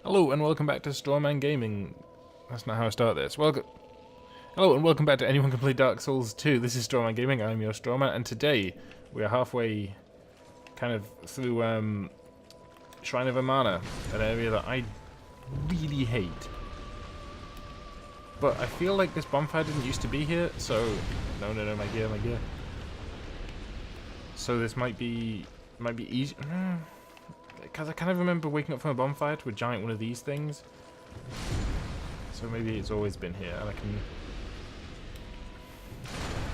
Hello and welcome back to Strawman Gaming. That's not how I start this. Hello and welcome back to Anyone Can Play Dark Souls 2. This is Strawman Gaming. I'm your Strawman, and today we are halfway, kind of through Shrine of Amana, an area that I really hate. But I feel like this bonfire didn't used to be here, so no, my gear. So this might be easy. Because I kind of remember waking up from a bonfire to a giant one of these things. So maybe it's always been here, and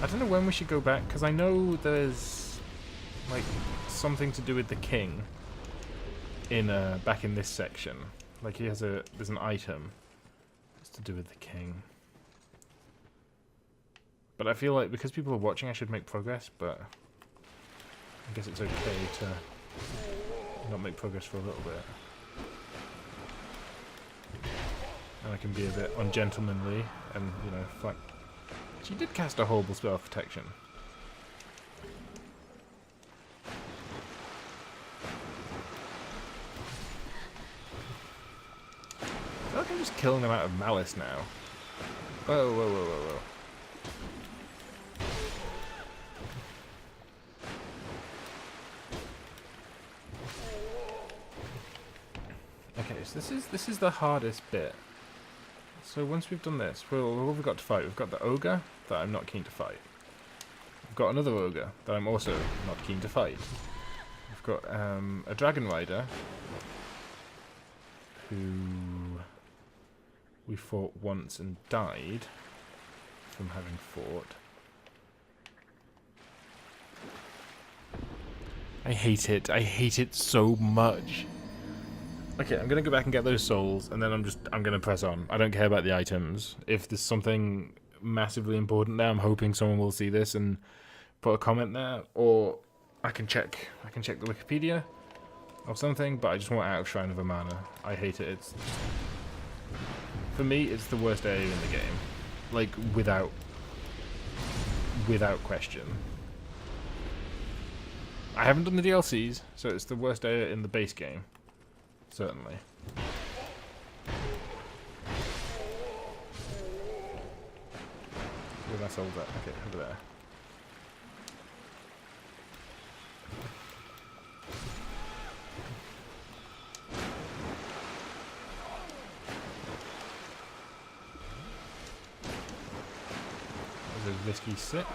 I don't know when we should go back, because I know there's like something to do with the king in back in this section. Like there's an item that's to do with the king. But I feel like because people are watching, I should make progress. But I guess it's okay to not make progress for a little bit. And I can be a bit ungentlemanly and, you know, fuck. She did cast a horrible spell of protection. I feel like I'm just killing them out of malice now. Whoa. Okay, so this is the hardest bit. So once we've done this, what have we got to fight? We've got the ogre that I'm not keen to fight. We've got another ogre that I'm also not keen to fight. We've got a dragon rider who we fought once and died from having fought. I hate it. I hate it so much. Okay, I'm gonna go back and get those souls, and then I'm gonna press on. I don't care about the items. If there's something massively important there, I'm hoping someone will see this and put a comment there, or I can check the Wikipedia or something. But I just want out of Shrine of Amana. I hate it. For me, it's the worst area in the game, like without question. I haven't done the DLCs, so it's the worst area in the base game. Certainly. Where my souls at? Okay, over there. There's a risky sip.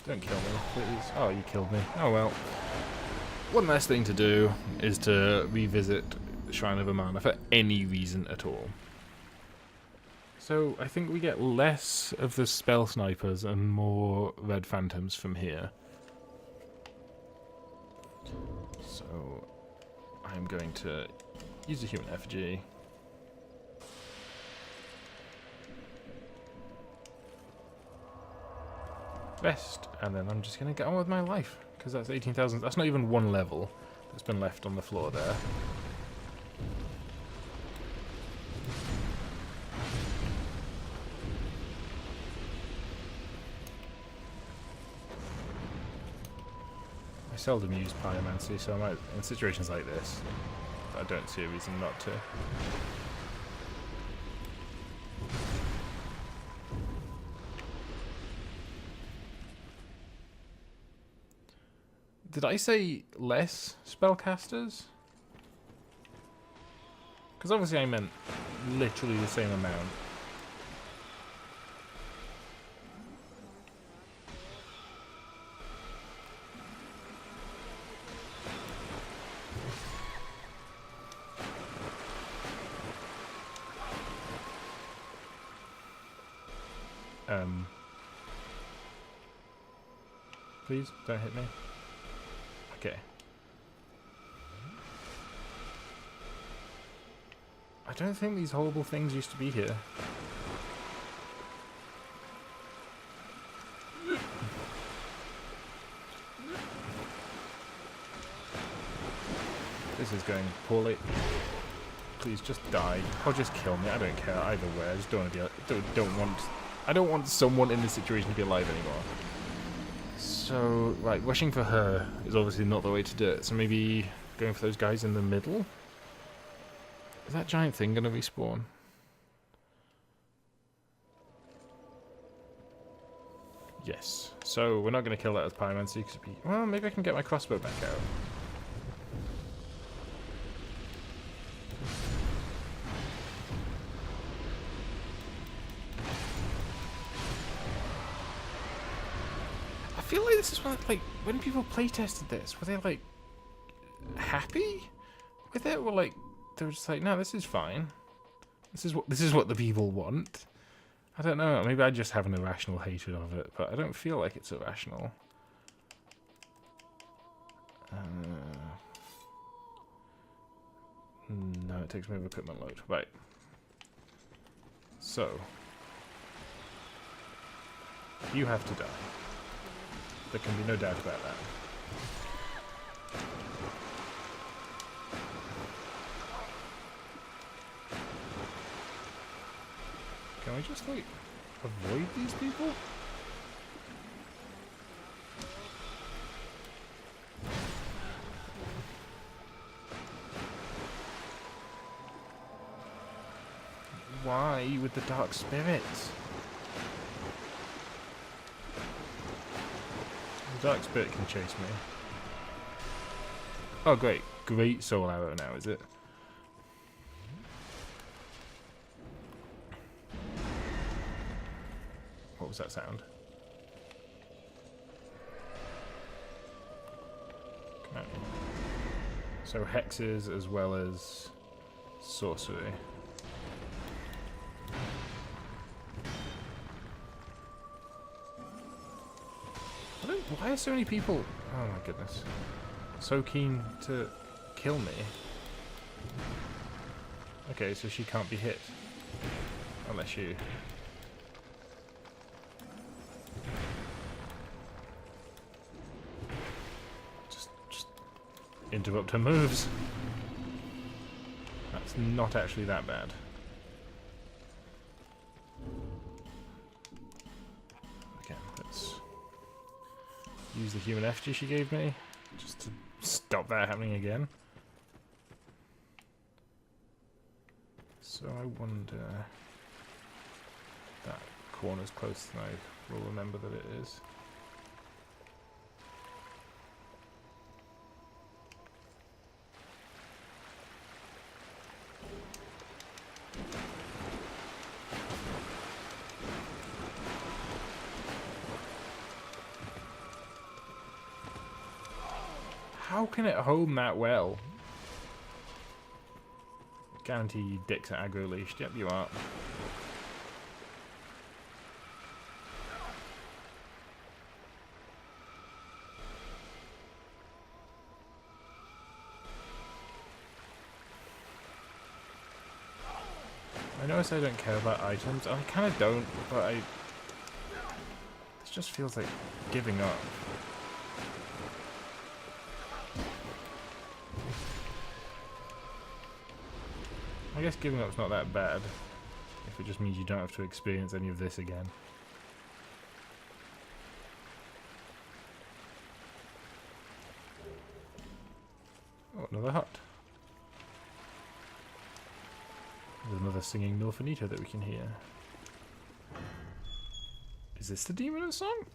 Don't kill me, please. Oh, you killed me. Oh well. One last thing to do is to revisit Shrine of Amana for any reason at all. So I think we get less of the spell snipers and more red phantoms from here. So I'm going to use a human effigy. Rest, and then I'm just going to get on with my life, because that's 18,000. That's not even one level that's been left on the floor there. I seldom use pyromancy, so I might, in situations like this, I don't see a reason not to. Did I say less spellcasters? Because obviously I meant literally the same amount. Please, don't hit me. Okay. I don't think these horrible things used to be here. This is going poorly. Please just die. Or just kill me. I don't care either way. I just don't want to be. I don't want someone in this situation to be alive anymore. So, right, rushing for her is obviously not the way to do it. So maybe going for those guys in the middle? Is that giant thing going to respawn? Yes. So, we're not going to kill that with pyromancy. Well, maybe I can get my crossbow back out. I feel like this is like, when people playtested this, were they, like, happy with it? Or, like, they were just like, no, this is fine. This is what the people want. I don't know, maybe I just have an irrational hatred of it, but I don't feel like it's irrational. No, it takes me over equipment load. Right. So, you have to die. There can be no doubt about that. Can we just, like, avoid these people? Why with the dark spirits? The dark spirit can chase me. Oh great. Great soul arrow now, is it? What was that sound? Come out. So hexes as well as sorcery. Why are so many people, oh my goodness, so keen to kill me? Okay, so she can't be hit. Unless you... Just interrupt her moves. That's not actually that bad. Okay, let's use the human effigy she gave me, just to stop that happening again. So I wonder... That corner's close than I will remember that it is. How can it home that well? Guarantee you dicks are aggro leashed. Yep, you are. I notice I don't care about items. I kind of don't, but this just feels like giving up. I guess giving up's not that bad, if it just means you don't have to experience any of this again. Oh, another hut. There's another singing Norfinito that we can hear. Is this the Demon of Song?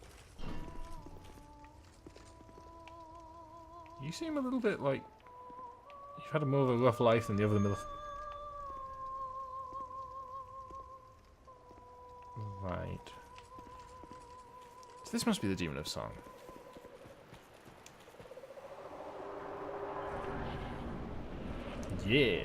You seem a little bit like you've had a more of a rough life than the other middle. Right. So this must be the Demon of Song. Yeah.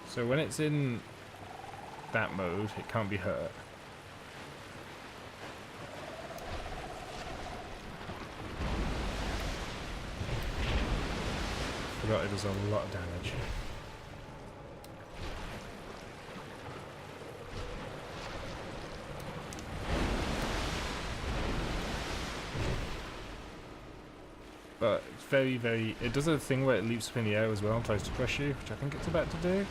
So when it's in that mode, it can't be hurt. Forgot it does a lot of damage. But it's very, very... It does a thing where it leaps up in the air as well and tries to crush you, which I think it's about to do.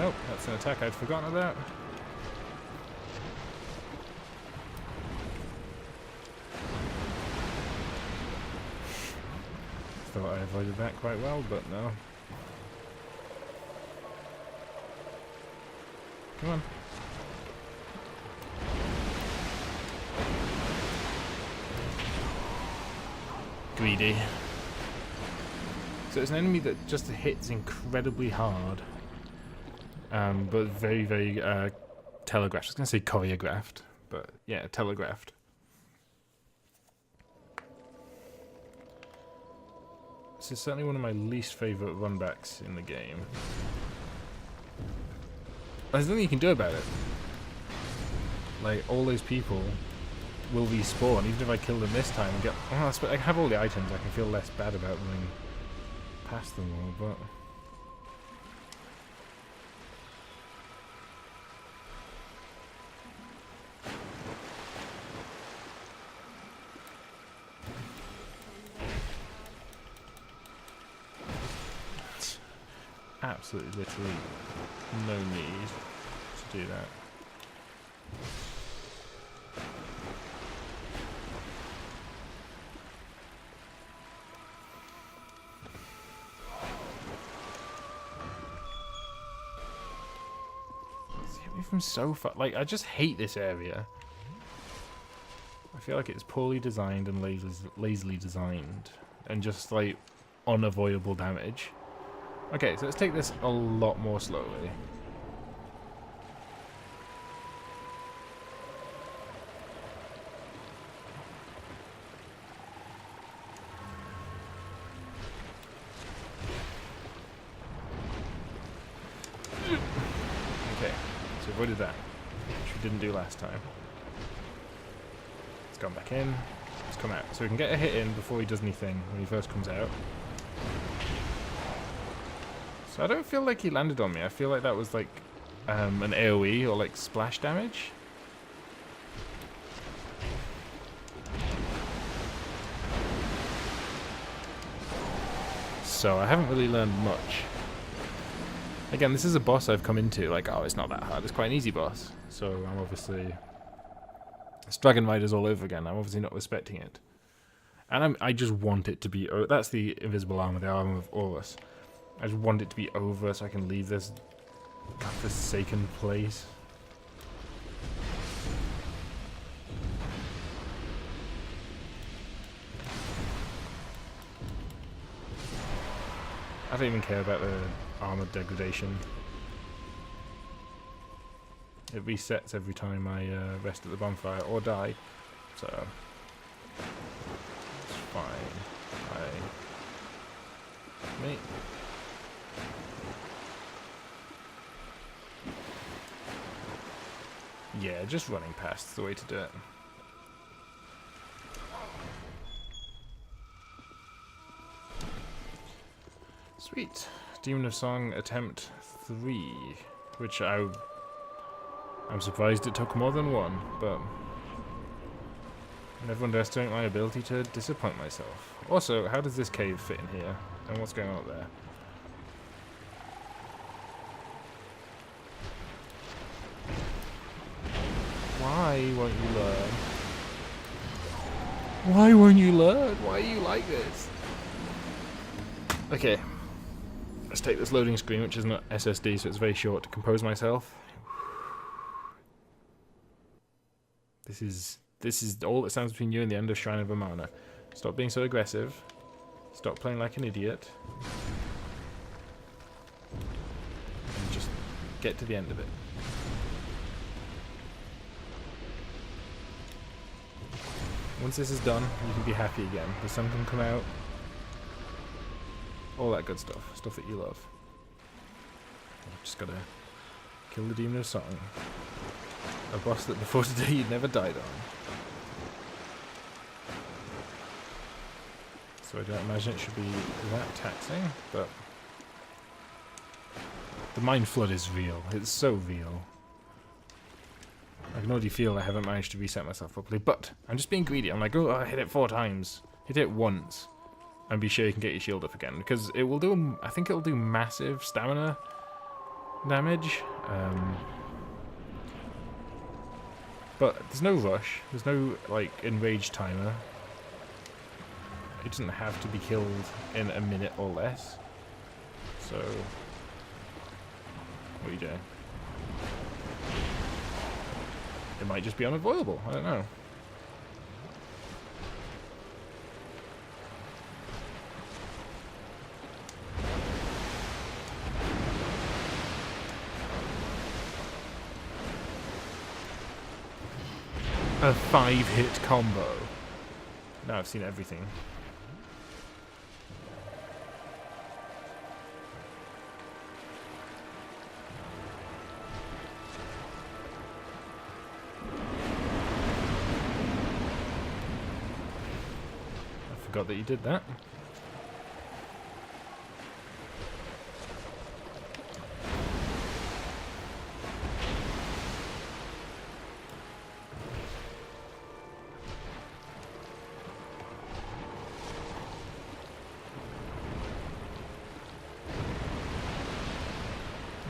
Nope, that's an attack I'd forgotten about. Thought I avoided that quite well, but no. Come on. Greedy. So it's an enemy that just hits incredibly hard, but very, very telegraphed. I was going to say choreographed, but yeah, telegraphed. This is certainly one of my least favourite runbacks in the game. There's nothing you can do about it. Like, all those people will respawn, even if I kill them this time and get... Oh, I have all the items, I can feel less bad about running past them all, but... Absolutely, literally no need to do that. From so far, like, I just hate this area. I feel like it's poorly designed and lazily designed, and just like unavoidable damage. Okay, so let's take this a lot more slowly. Okay, so avoided that, which we didn't do last time. Let's go back in. Let's come out. So we can get a hit in before he does anything when he first comes out. So I don't feel like he landed on me. I feel like that was like an AoE or like splash damage. So I haven't really learned much. Again, this is a boss I've come into like, oh, it's not that hard. It's quite an easy boss. So I'm obviously... It's Dragon Riders all over again. I'm obviously not respecting it. And I just want it to be... Oh, that's the invisible armor, the armor of Aurus. I just want it to be over so I can leave this godforsaken place. I don't even care about the armor degradation. It resets every time I rest at the bonfire or die, so it's fine. Mate. Yeah, just running past is the way to do it. Sweet. Demon of Song attempt 3, which I'm surprised it took more than one, but I never underestimate my ability to disappoint myself. Also, how does this cave fit in here? And what's going on up there? Why won't you learn? Why won't you learn? Why are you like this? Okay. Let's take this loading screen, which is not SSD, so it's very short, to compose myself. This is all that stands between you and the end of Shrine of Amana. Stop being so aggressive. Stop playing like an idiot. And just get to the end of it. Once this is done, you can be happy again. The sun can come out. All that good stuff. Stuff that you love. You've just gotta kill the Demon of Song. A boss that before today you'd never died on. So I don't imagine it should be that taxing, but... The Mind Flood is real. It's so real. I can already feel I haven't managed to reset myself properly, but I'm just being greedy. I'm like, oh, I hit it 4 times. Hit it once. And be sure you can get your shield up again, because it will do, I think it will do massive stamina damage. But there's no rush. There's no, like, enrage timer. It doesn't have to be killed in a minute or less. So, what are you doing? It might just be unavoidable. I don't know. A 5-hit combo. Now I've seen everything. I forgot that you did that.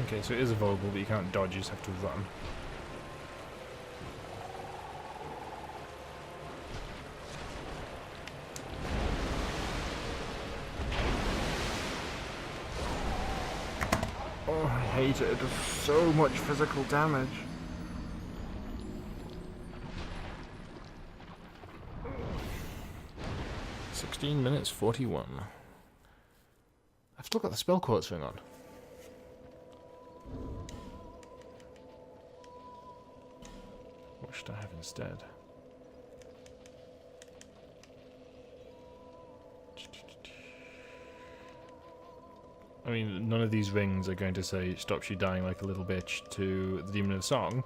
Okay, so it is avoidable, but you can't dodge, you just have to run. Oh, I hate it. It does so much physical damage. (16 minutes 41). I've still got the spell quotes ring on. What should I have instead? I mean, none of these rings are going to say, stops you dying like a little bitch to the Demon of Song.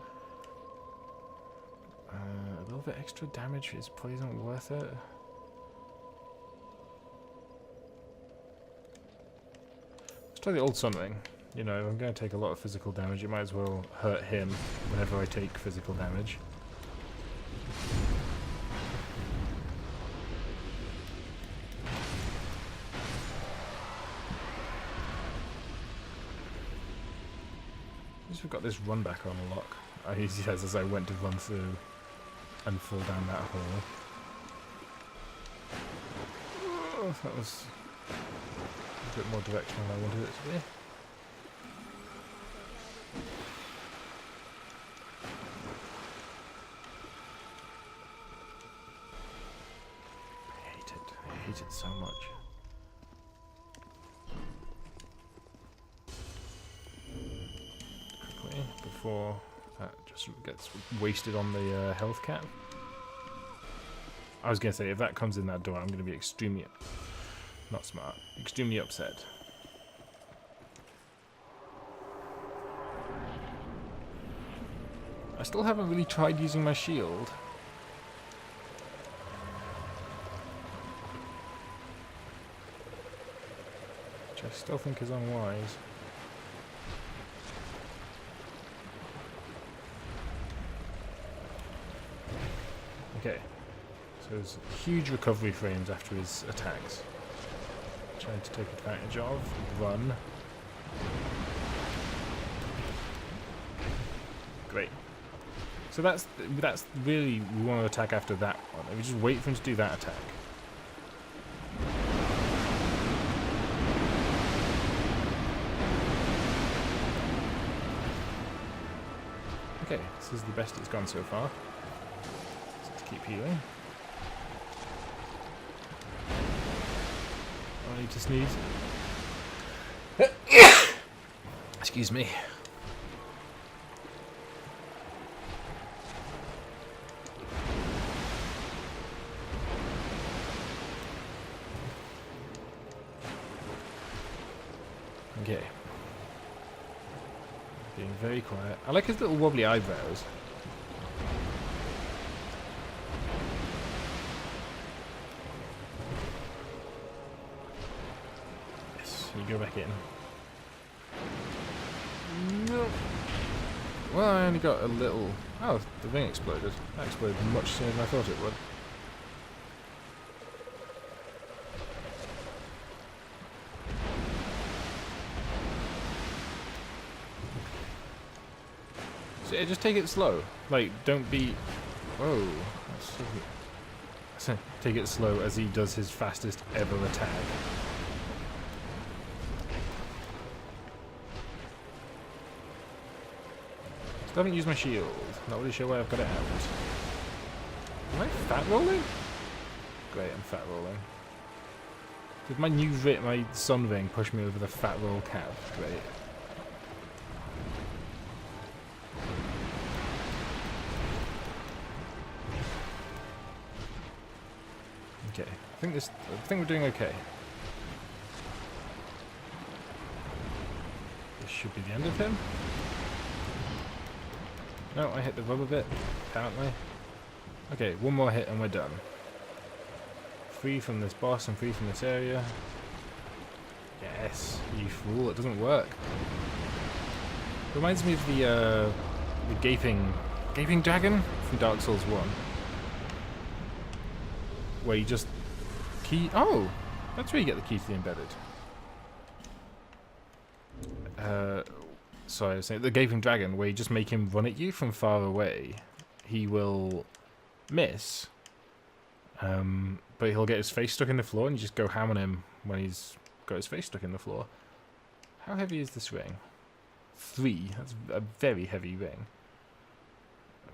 A little bit extra damage is probably not worth it. Let's try the old Sun Ring. You know, I'm going to take a lot of physical damage. It might as well hurt him whenever I take physical damage. We've got this run back on a lock. He says as I went to run through and fall down that hole. Oh, that was a bit more direction than I wanted it to be. I hate it so much. Before that just gets wasted on the health cap. I was going to say, if that comes in that door, I'm going to be extremely... not smart. Extremely upset. I still haven't really tried using my shield. Which I still think is unwise. Okay, so there's huge recovery frames after his attacks. Trying to take advantage of. Run. Great. So that's really, we want to attack after that one. If we just wait for him to do that attack. Okay, this is the best it's gone so far. Keep healing. I need to sneeze. Excuse me. Okay. Being very quiet. I like his little wobbly eyebrows. Go back in. No. Well, I only got a little... Oh, the ring exploded. That exploded much sooner than I thought it would. Just take it slow. Like, don't be... Whoa. Take it slow as he does his fastest ever attack. Still haven't used my shield. Not really sure where I've got it out. Am I fat rolling? Great, I'm fat rolling. Did my my sun ring push me over the fat roll cap? Great. Okay, I think we're doing okay. This should be the end of him. No, I hit the rubber bit, apparently. Okay, one more hit and we're done. Free from this boss and free from this area. Yes, you fool, it doesn't work. Reminds me of the gaping dragon from Dark Souls 1. Where you just oh! That's where you get the key to the embedded. Sorry, I was saying the gaping dragon, where you just make him run at you from far away. He will miss, but he'll get his face stuck in the floor, and you just go ham on him when he's got his face stuck in the floor. How heavy is this ring? 3. That's a very heavy ring.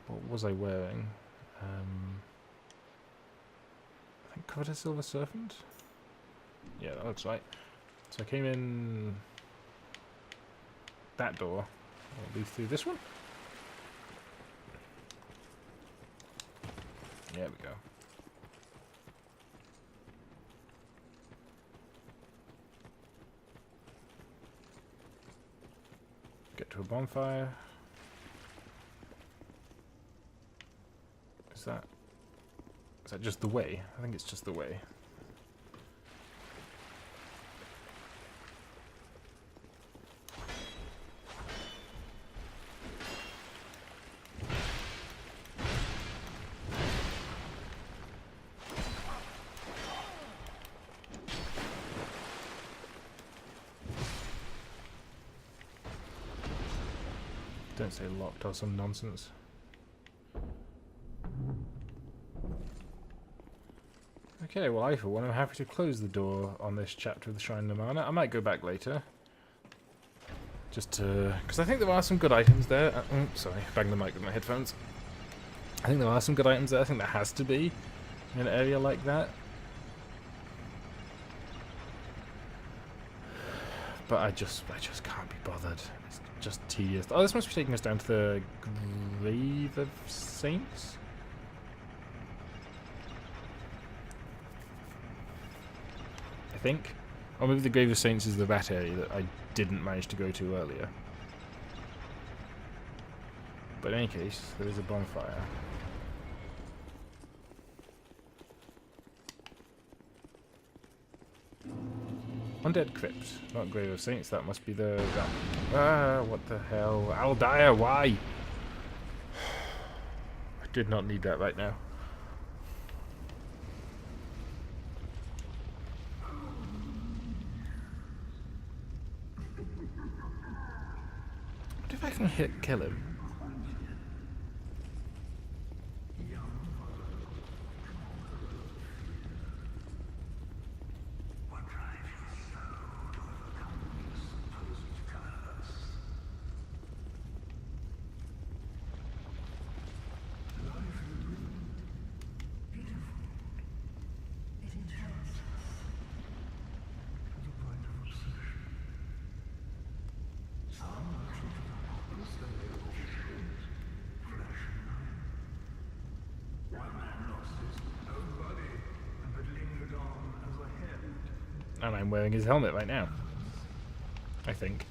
What was I wearing? I think covered a silver serpent? Yeah, that looks right. So I came in that door. I'll leave through this one. There we go. Get to a bonfire. Is that just the way? I think it's just the way. Don't say locked or some nonsense. Okay, well I for one am happy to close the door on this chapter of the Shrine of Mana. I might go back later. Just to... because I think there are some good items there. Sorry, banged the mic with my headphones. I think there are some good items there. I think there has to be in an area like that. But I just can't be bothered. It's just tedious. Oh, this must be taking us down to the Grave of Saints? I think. Or maybe the Grave of Saints is the rat area that I didn't manage to go to earlier. But in any case, there is a bonfire. Undead Crypt, not Grave of Saints, that must be the... what the hell? Aldire, why? I did not need that right now. What if I can kill him? And I'm wearing his helmet right now. I think.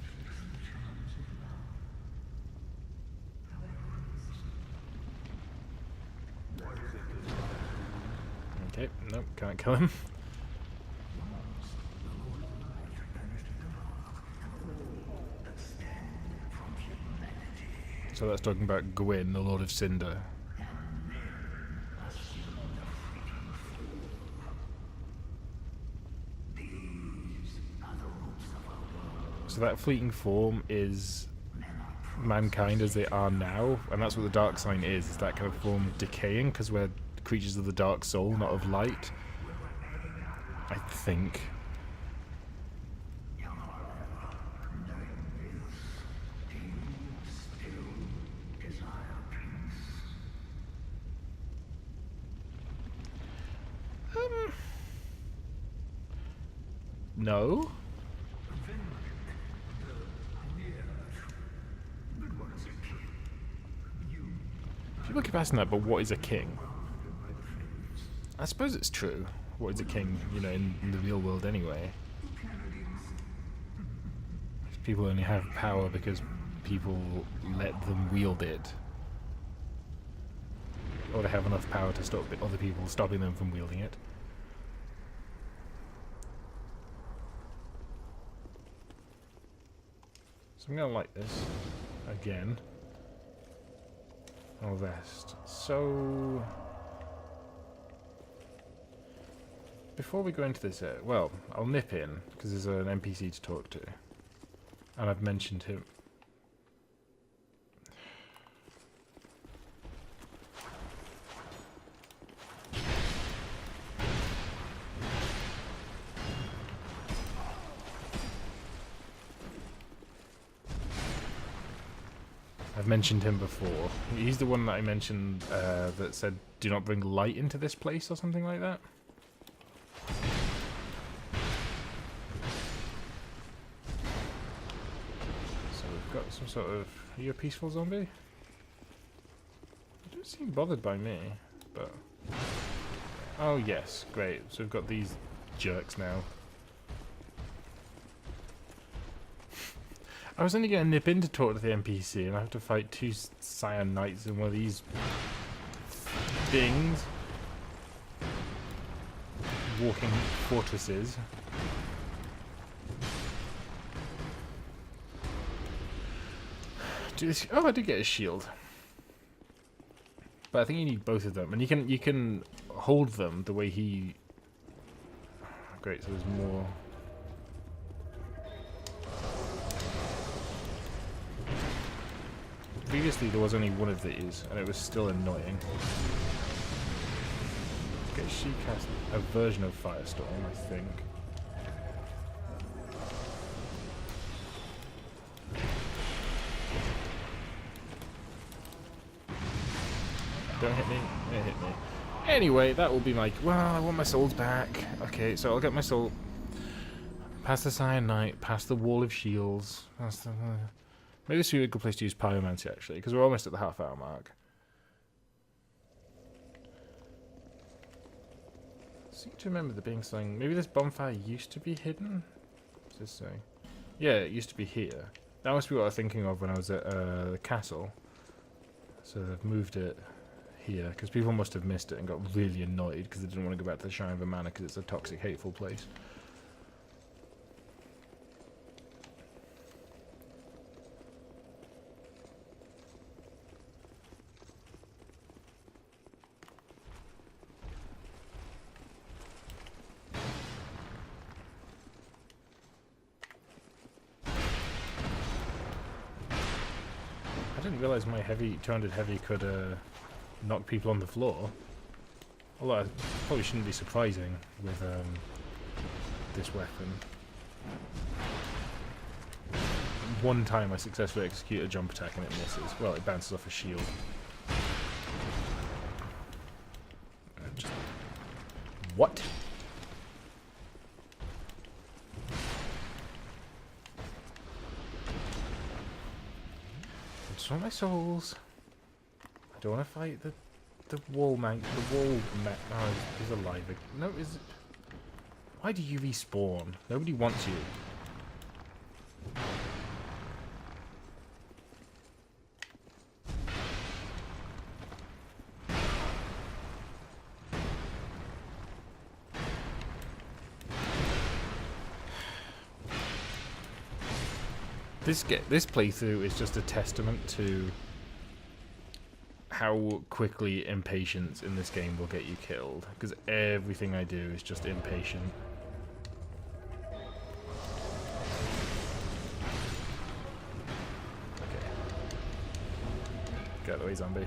Okay, nope, can't kill him. So that's talking about Gwyn, the Lord of Cinder. So that fleeting form is mankind as they are now, and that's what the dark sign is that kind of form decaying, because we're creatures of the dark soul, not of light. I think. No? People keep asking that, but what is a king? I suppose it's true. What is a king, you know, in the real world anyway? People only have power because people let them wield it. Or they have enough power to stop other people stopping them from wielding it. So I'm gonna like this again. I'll rest. So before we go into this, well, I'll nip in because there's an NPC to talk to, and I've mentioned him. I've mentioned him before. He's the one that I mentioned that said, "Do not bring light into this place," or something like that. So we've got some sort of... Are you a peaceful zombie? You don't seem bothered by me, but... Oh yes, great. So we've got these jerks now. I was only going to nip in to talk to the NPC, and I have to fight 2 Cyan Knights in one of these things. Walking fortresses. Oh, I did get a shield. But I think you need both of them, and you can hold them the way he... Great, so there's more... Previously there was only one of these, and it was still annoying. Okay, she cast a version of Firestorm, I think. Don't hit me. It hit me. Anyway, that will be my... Well, I want my souls back. Okay, so I'll get my soul... Past the Cyan Knight, past the Wall of Shields, past the... Maybe this would be a good place to use Pyromancy, actually, because we're almost at the half-hour mark. I seem to remember there being something... Maybe this bonfire used to be hidden? What's this say? Yeah, it used to be here. That must be what I was thinking of when I was at the castle. So they've moved it here, because people must have missed it and got really annoyed because they didn't want to go back to the Shrine of Amana because it's a toxic, hateful place. I didn't realise my 200 heavy could knock people on the floor. Although it probably shouldn't be surprising with this weapon. One time I successfully execute a jump attack and it misses. Well, it bounces off a shield. What? I just want my souls. I don't want to fight the wall man. The wall man. Oh, he's alive. No, is it? Why do you respawn? Nobody wants you. This playthrough is just a testament to how quickly impatience in this game will get you killed, because everything I do is just impatient. Okay. Get away, zombie.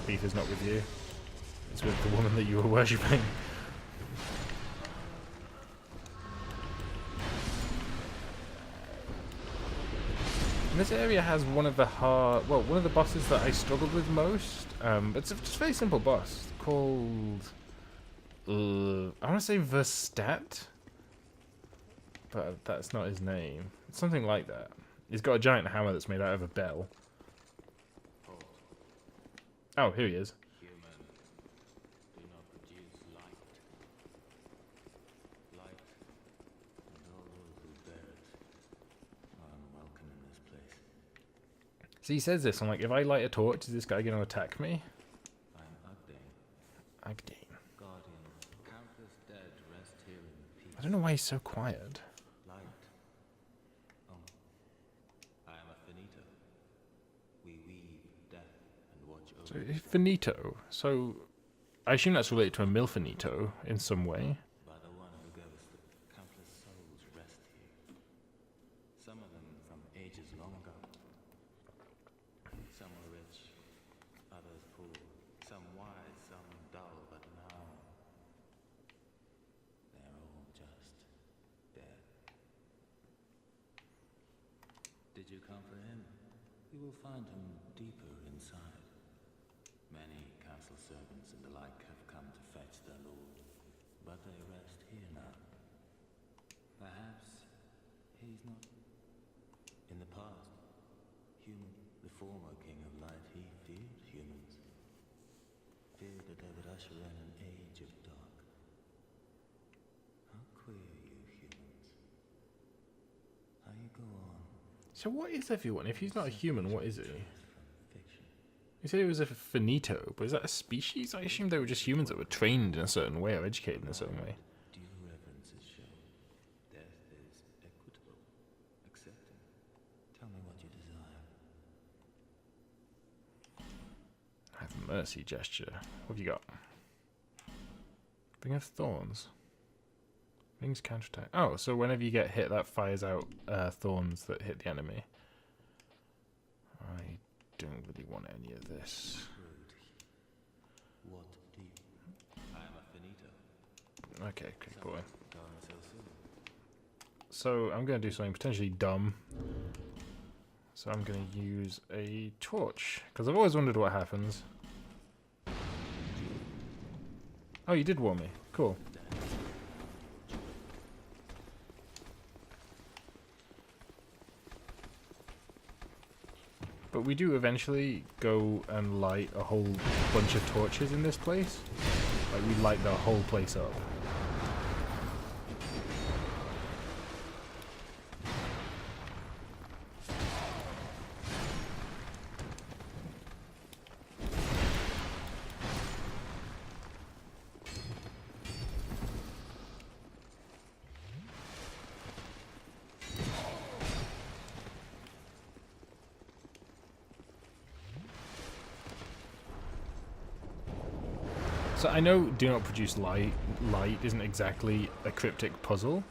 Beef is not with you. It's with the woman that you were worshipping. This area has one of the bosses that I struggled with most. It's just a very simple boss called I want to say Verstadt, but that's not his name. It's something like that. He's got a giant hammer that's made out of a bell. Oh, here he is. So he says this, I'm like, if I light a torch, is this guy going to attack me? Agdane. I don't know why he's so quiet. So, finito. So, I assume that's related to a milfinito in some way. Did you come for him? You will find him deeper inside. Many castle servants and the like have come to fetch their lord, but they rest here now. Perhaps he's not. In the past, human, the former king of light, he feared humans. Feared that they would usher in an age of dark. How queer you humans. How you go on. So what is everyone? If he's not a human, what is he? You said he was a finito, but is that a species? I assumed they were just humans that were trained in a certain way or educated in a certain way. Due reverence is shown. Death is equitable, accepting. Tell me what you desire. Have mercy gesture. What have you got? Ring of Thorns. Rings counterattack. Oh, so whenever you get hit, that fires out thorns that hit the enemy. I don't really want any of this. What do you? I am a finito. Okay, good boy. So I'm going to do something potentially dumb. So I'm going to use a torch, because I've always wondered what happens. Oh, you did warn me. Cool. But we do eventually go and light a whole bunch of torches in this place. Like, we light the whole place up. So I know do not produce light isn't exactly a cryptic puzzle,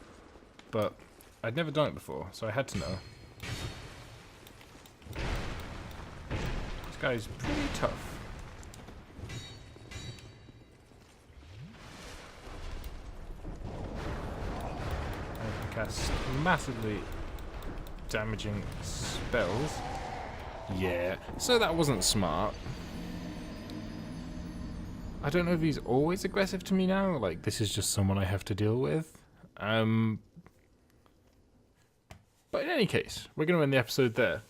but I'd never done it before, so I had to know. This guy's pretty tough. I can cast massively damaging spells. Yeah, so that wasn't smart. I don't know if he's always aggressive to me now, like this is just someone I have to deal with. But in any case, we're going to end the episode there.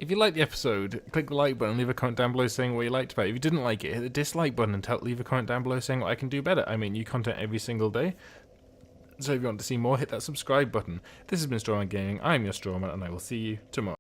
If you liked the episode, click the like button, leave a comment down below saying what you liked about it. If you didn't like it, hit the dislike button and leave a comment down below saying what I can do better. I mean, new content every single day. So if you want to see more, hit that subscribe button. This has been Strawman Gaming, I'm your Strawman, and I will see you tomorrow.